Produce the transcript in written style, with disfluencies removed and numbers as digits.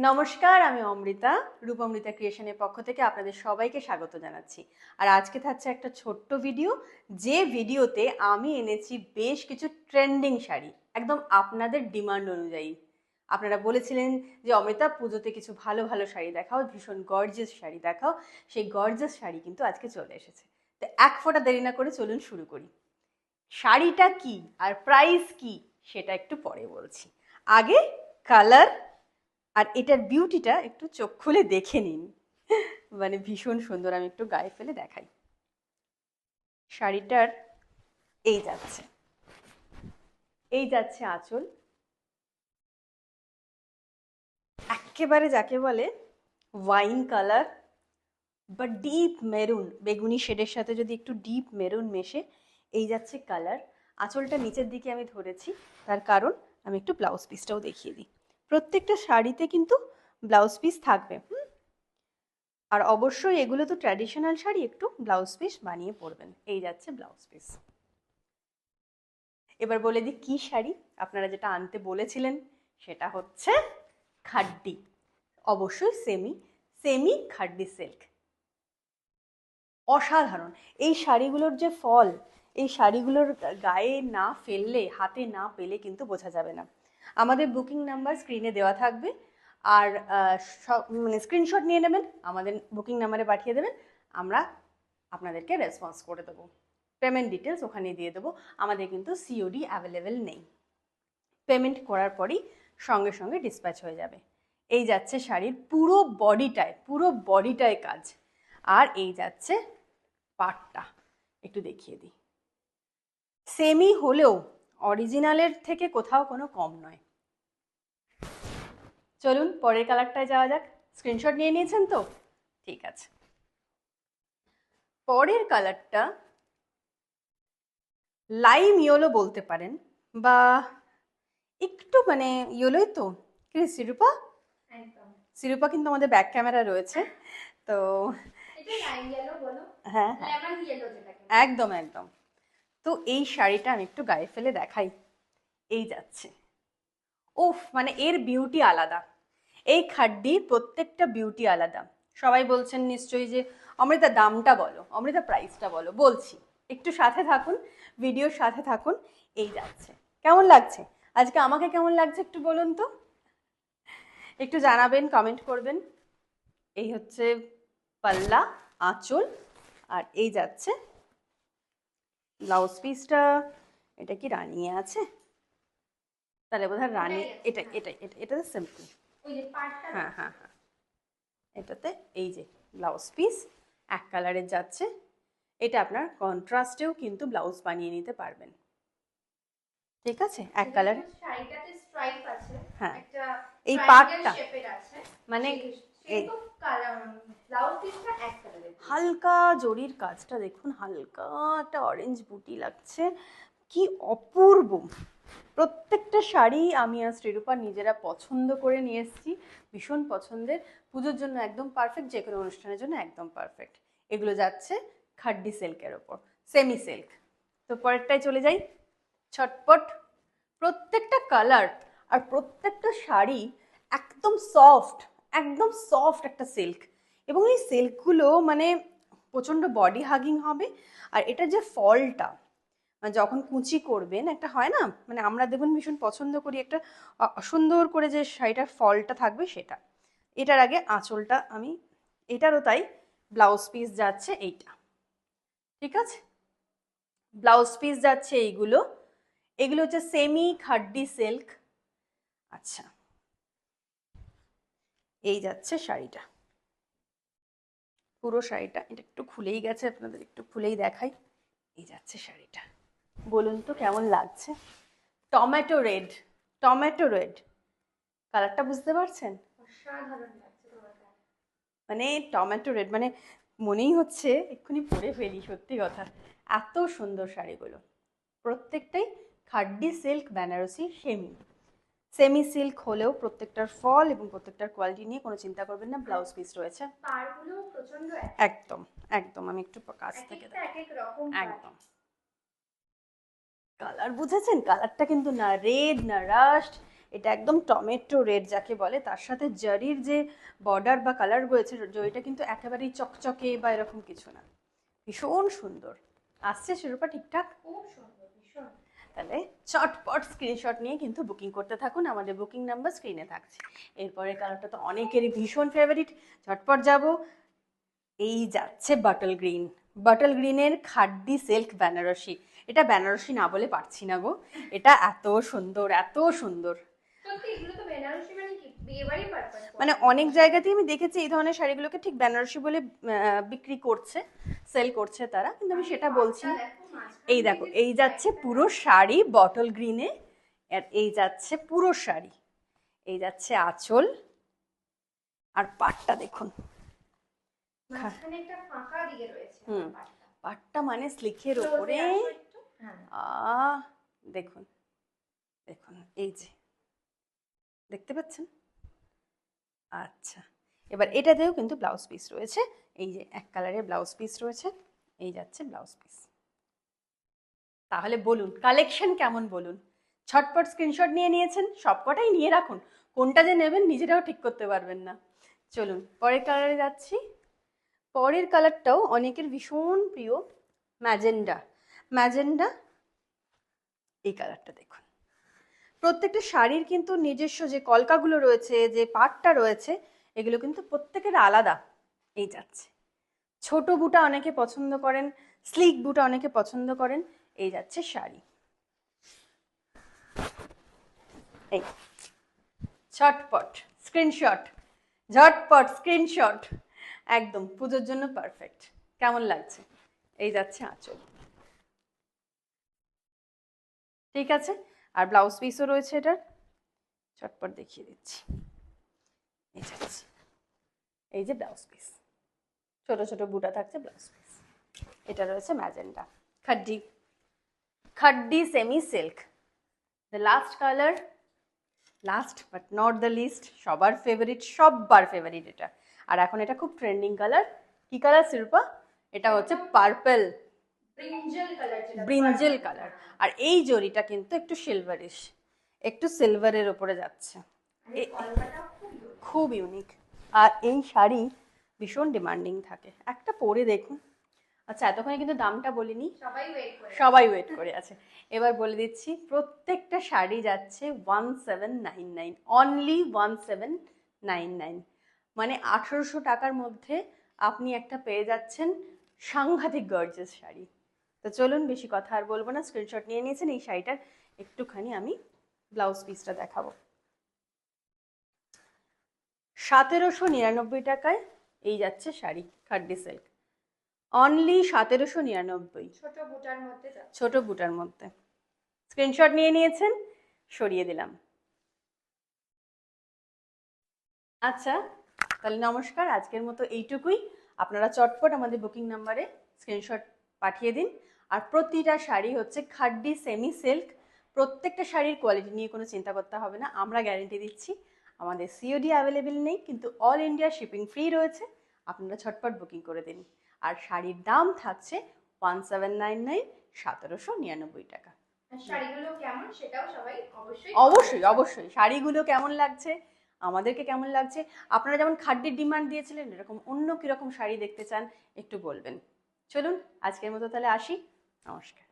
নমস্কার, আমি অমৃতা। রূপমৃতা ক্রিয়েশনের পক্ষ থেকে আপনাদের সবাইকে স্বাগত জানাচ্ছি। আর আজকে থাকছে একটা ছোট্ট ভিডিও, যে ভিডিওতে আমি এনেছি বেশ কিছু ট্রেন্ডিং শাড়ি, একদম আপনাদের ডিমান্ড অনুযায়ী। আপনারা বলেছিলেন যে অমৃতা, পুজোতে কিছু ভালো ভালো শাড়ি দেখাও, ভীষণ গর্জিয়াস শাড়ি দেখাও। সেই গর্জিয়াস শাড়ি কিন্তু আজকে চলে এসেছে। তো এক ফোঁটা দেরি না করে চলুন শুরু করি। শাড়িটা কি আর প্রাইস কি সেটা একটু পরে বলছি। আগে কালার আর এটার বিউটিটা একটু চোখ খুলে দেখে নিন। মানে ভীষণ সুন্দর। আমি একটু গায়ে ফেলে দেখাই। শাড়িটার এই যাচ্ছে আঁচল, একেবারে যাকে বলে ওয়াইন কালার বা ডিপ মেরুন, বেগুনি শেডের সাথে যদি একটু ডিপ মেরুন মেশে এই যাচ্ছে কালার। আঁচলটা নিচের দিকে আমি ধরেছি, তার কারণ আমি একটু ব্লাউজ পিসটাও দেখিয়ে দিই। প্রত্যেকটা শাড়িতে কিন্তু ব্লাউজ পিস থাকবে। আর অবশ্যই এগুলো তো ট্র্যাডিশনাল শাড়ি, একটু ব্লাউজ পিস বানিয়ে পরবেন। এই যাচ্ছে ব্লাউজ পিস। এবার বলে দিই কি শাড়ি। আপনারা যেটা আনতে বলেছিলেন সেটা হচ্ছে খাড্ডি, অবশ্যই সেমি খাড্ডি সিল্ক। অসাধারণ এই শাড়িগুলোর যে ফল, এই শাড়িগুলোর গায়ে না ফেললে, হাতে না পেলে কিন্তু বোঝা যাবে না। আমাদের বুকিং নাম্বার স্ক্রিনে দেওয়া থাকবে, আর সব মানে স্ক্রিনশট নিয়ে নেবেন, আমাদের বুকিং নাম্বারে পাঠিয়ে দেবেন, আমরা আপনাদেরকে রেসপন্স করে দেবো। পেমেন্ট ডিটেলস ওখানে দিয়ে দেবো। আমাদের কিন্তু সিওডি অ্যাভেলেবেল নেই। পেমেন্ট করার পরই সঙ্গে সঙ্গে ডিসপ্যাচ হয়ে যাবে। এই যাচ্ছে শাড়ির পুরো বডিটায় কাজ। আর এই যাচ্ছে পাটটা, একটু দেখিয়ে দিই। সেমি হলেও অরিজিনালের থেকে কোথাও কোনো কম নয়। চলুন পরের কালারটায় যাওয়া যাক। স্ক্রিনশট নিয়ে নিয়েছেন তো? ঠিক আছে। পরের কালারটা লাইম ইয়েলো বলতে পারেন, বা একটু মানে ইয়েলোই তো। কি সিরুপা? সিরুপা কিন্তু আমাদের ব্যাক ক্যামেরা রয়েছে, তো হ্যাঁ একদম একদম। তো এই শাড়িটা আমি একটু গায়ে ফেলে দেখাই। এই যাচ্ছে, উফ, মানে এর বিউটি আলাদা। এই খাড্ডির প্রত্যেকটা বিউটি আলাদা। সবাই বলছেন নিশ্চয়ই যে অমৃতা দামটা বলো, অমৃতা প্রাইসটা বলো। বলছি, একটু সাথে থাকুন, ভিডিওর সাথে থাকুন। এই যাচ্ছে। কেমন লাগছে আজকে? আমাকে কেমন লাগছে একটু বলুন তো, একটু জানাবেন, কমেন্ট করবেন। এই হচ্ছে পাল্লা, আঁচল, আর এই যাচ্ছে ব্লাউজ পিসটা। এটা কি রানিয়ে আছে? তাহলে বোধহয় রানি। এটা সিম্পল। হ্যাঁ হ্যাঁ হ্যাঁ, এটাতে এই যে ব্লাউজ পিস এক কালারের যাচ্ছে। এটা আপনার কন্ট্রাস্টেও কিন্তু ব্লাউজ বানিয়ে নিতে পারবেন। ঠিক আছে, এক কালার। হ্যাঁ, এই পার্টটা মানে হালকা জরির কাজটা দেখুন, হালকা একটা অরেঞ্জ বুটি লাগছে, কি অপূর্ব। প্রত্যেকটা শাড়ি আমি আর শ্রীরূপা নিজেরা পছন্দ করে নিয়ে এসেছি, ভীষণ পছন্দের। পুজোর জন্য একদম পারফেক্ট, যে কোনো অনুষ্ঠানের জন্য একদম পারফেক্ট। এগুলো যাচ্ছে খাড্ডি সিল্কের ওপর, সেমি সিল্ক। তো পরেরটায় চলে যাই, ছটপট। প্রত্যেকটা কালার আর প্রত্যেকটা শাড়ি একদম সফট, একদম সফট একটা সিল্ক। এবং এই সিল্কগুলো মানে প্রচণ্ড বডি হাগিং হবে। আর এটা যে ফলটা, মানে যখন কুচি করবেন, একটা হয় না, মানে আমরা দেখুন ভীষণ পছন্দ করি একটা সুন্দর করে যে শাড়িটার ফলটা থাকবে সেটা। এটার আগে আঁচলটা আমি, এটারও তাই। ব্লাউজ পিস যাচ্ছে এইটা, ঠিক আছে। ব্লাউজ পিস যাচ্ছে এইগুলো। এগুলো হচ্ছে সেমি খাড্ডি সিল্ক। আচ্ছা, এই যাচ্ছে শাড়িটা, পুরো শাড়িটা। এটা একটু খুলেই গেছে, আপনাদের একটু খুলেই দেখাই। এই যাচ্ছে শাড়িটা। বলুন তো কেমন লাগছে? টমেটো রেড, টমেটো রেড কালারটা বুঝতে পারছেন? মানে টমেটো রেড, মানে মনেই হচ্ছে এক্ষুনি পরে ফেলি, সত্যি কথা। এত সুন্দর শাড়িগুলো, প্রত্যেকটাই খাড্ডি সিল্ক, বেনারসি, সেমি সিল্ক হলেও প্রত্যেকটার ফল এবং প্রত্যেকটার কোয়ালিটি নিয়ে কোনো চিন্তা করবেন না। ব্লাউজ পিস রয়েছে একদম একদম। আমি একটু কাছ থেকে একদম। কালার বুঝেছেন? কালারটা কিন্তু না রেড না রাস্ট, এটা একদম টমেটো রেড যাকে বলে, তার সাথে জারির যে বর্ডার বা কালার রয়েছে, জরিটা কিন্তু একেবারেই চকচকে বা এরকম কিছু না, ভীষণ সুন্দর। আসছে শিরোপা ঠিকঠাক? খুব সুন্দর, ভীষণ। তাহলে চটপট স্ক্রিনশট নিয়ে কিন্তু বুকিং করতে থাকুন, আমাদের বুকিং নাম্বার স্ক্রিনে থাকছে। এরপরের কালারটা তো অনেকেরই ভীষণ ফেভারিট, ঝটপট যাব। এই যাচ্ছে বাটল গ্রিন, বাটল গ্রিনের খাড্ডি সিল্ক বেনারসি। এটা বেনারসি না বলে পারছি না গো, এটা এত সুন্দর, এত সুন্দর। সত্যি এগুলো তো বেনারসি, মানে কি বিয়েবাড়ি পারপাস, মানে অনেক জায়গাতেই আমি দেখেছি এই ধরনের শাড়িগুলোকে ঠিক বেনারসি বলে বিক্রি করছে, সেল করছে তারা, কিন্তু আমি সেটা বলছি না। এই দেখো, এই যাচ্ছে পুরো শাড়ি বটল গ্রিনে, আর এই যাচ্ছে পুরো শাড়ি, এই যাচ্ছে আঁচল, আর পাটটা দেখুন, মাঝখানে একটা ফাঁকা দিয়ে রয়েছে। পাটটা মানে স্লিকের উপরে। দেখুন দেখুন, এই যে দেখতে পাচ্ছেন। আচ্ছা, এবার এটাতেও কিন্তু ব্লাউজ পিস রয়েছে, এই যে এক কালারের ব্লাউজ পিস রয়েছে, এই যাচ্ছে ব্লাউজ পিস। তাহলে বলুন কালেকশন কেমন, বলুন। ছটপট স্ক্রিনশট নিয়ে নিয়েছেন, সবকটাই নিয়ে রাখুন, কোনটা যে নেবেন নিজেরাও ঠিক করতে পারবেন না। চলুন পরের কালারে যাচ্ছি। পরের কালারটাও অনেকের ভীষণ প্রিয়, ম্যাজেন্ডা। ম্যাজেন্ডা, এই কালারটা দেখুন। প্রত্যেকটা শাড়ির কিন্তু নিজস্ব যে কলকাগুলো রয়েছে, যে পাটটা রয়েছে, এগুলো কিন্তু প্রত্যেকের আলাদা। এই যাচ্ছে ছোট বুটা অনেকে পছন্দ করেন, স্লিক বুটা অনেকে পছন্দ করেন। এই যাচ্ছে শাড়ি, এই ঝটপট স্ক্রিনশট, ঝটপট স্ক্রিনশট, একদম পুজোর জন্য পারফেক্ট। কেমন লাগছে? এই যাচ্ছে আঁচল, ঠিক আছে। আর ব্লাউজ পিসও রয়েছে এটার, চটপট দেখিয়ে দিচ্ছি। এই যাচ্ছে, এই যে ব্লাউজ পিস, ছোট ছোট বুটা থাকছে ব্লাউজ পিস। এটা রয়েছে magenta, khaddi, khaddi semi silk. The last colour, last but not the least, সবার ফেভারিট, সবার ফেভারিট এটা। আর এখন এটা খুব ট্রেন্ডিং কালার। কি কালার শিল্পা? এটা হচ্ছে purple, brinjal colour, brinjal colour. আর এই জরিটা কিন্তু একটু সিলভারিশ, একটু সিলভারের উপরে যাচ্ছে, খুব ইউনিক। আর এই শাড়ি ভীষণ ডিমান্ডিং থাকে, একটা পরে দেখুন। আচ্ছা, এতক্ষণে কিন্তু দামটা বলিনি, সবাই ওয়েট করে আছে। এবার বলে দিচ্ছি, প্রত্যেকটা শাড়ি যাচ্ছে 1799, অনলি 1799, মানে 1800 টাকার মধ্যে আপনি একটা পেয়ে যাচ্ছেন সাংঘাতিক গর্জিয়াস শাড়ি। তো চলুন, বেশি কথা আর বলবো না, স্ক্রিনশট নিয়ে নিয়েছেন। এই শাড়িটার একটুখানি আমি ব্লাউজ পিসটা দেখাবো। 1799 টাকায় এই যাচ্ছে শাড়ি, খাড্ডি সিল্ক, অনলি 1799, ছোট বুটার মধ্যে, ছোট বুটার মধ্যে। স্ক্রিনশট নিয়ে নিয়েছেন, সরিয়ে দিলাম। আচ্ছা, তাহলে নমস্কার, আজকের মতো এইটুকুই। আপনারা চটপট আমাদের বুকিং নাম্বারে স্ক্রিনশট পাঠিয়ে দিন। আর প্রতিটা শাড়ি হচ্ছে খাড্ডি সেমি সিল্ক, প্রত্যেকটা শাড়ির কোয়ালিটি নিয়ে কোনো চিন্তা করতে হবে না, আমরা গ্যারেন্টি দিচ্ছি। আমাদের সিওডি অ্যাভেলেবেল নেই, কিন্তু অল ইন্ডিয়া শিপিং ফ্রি রয়েছে, আপনারা ছটপট বুকিং করে দিন। আর শাড়ির দাম থাকছে 1799, 1799 টাকা। শাড়িগুলো কেমন সেটাও সবাই অবশ্যই অবশ্যই অবশ্যই, শাড়িগুলো কেমন লাগছে, আমাদেরকে কেমন লাগছে, আপনারা যেমন খাড্ডির ডিমান্ড দিয়েছিলেন, এরকম অন্য কিরকম শাড়ি দেখতে চান একটু বলবেন। চলুন আজকের মতো তাহলে আসি, নমস্কার।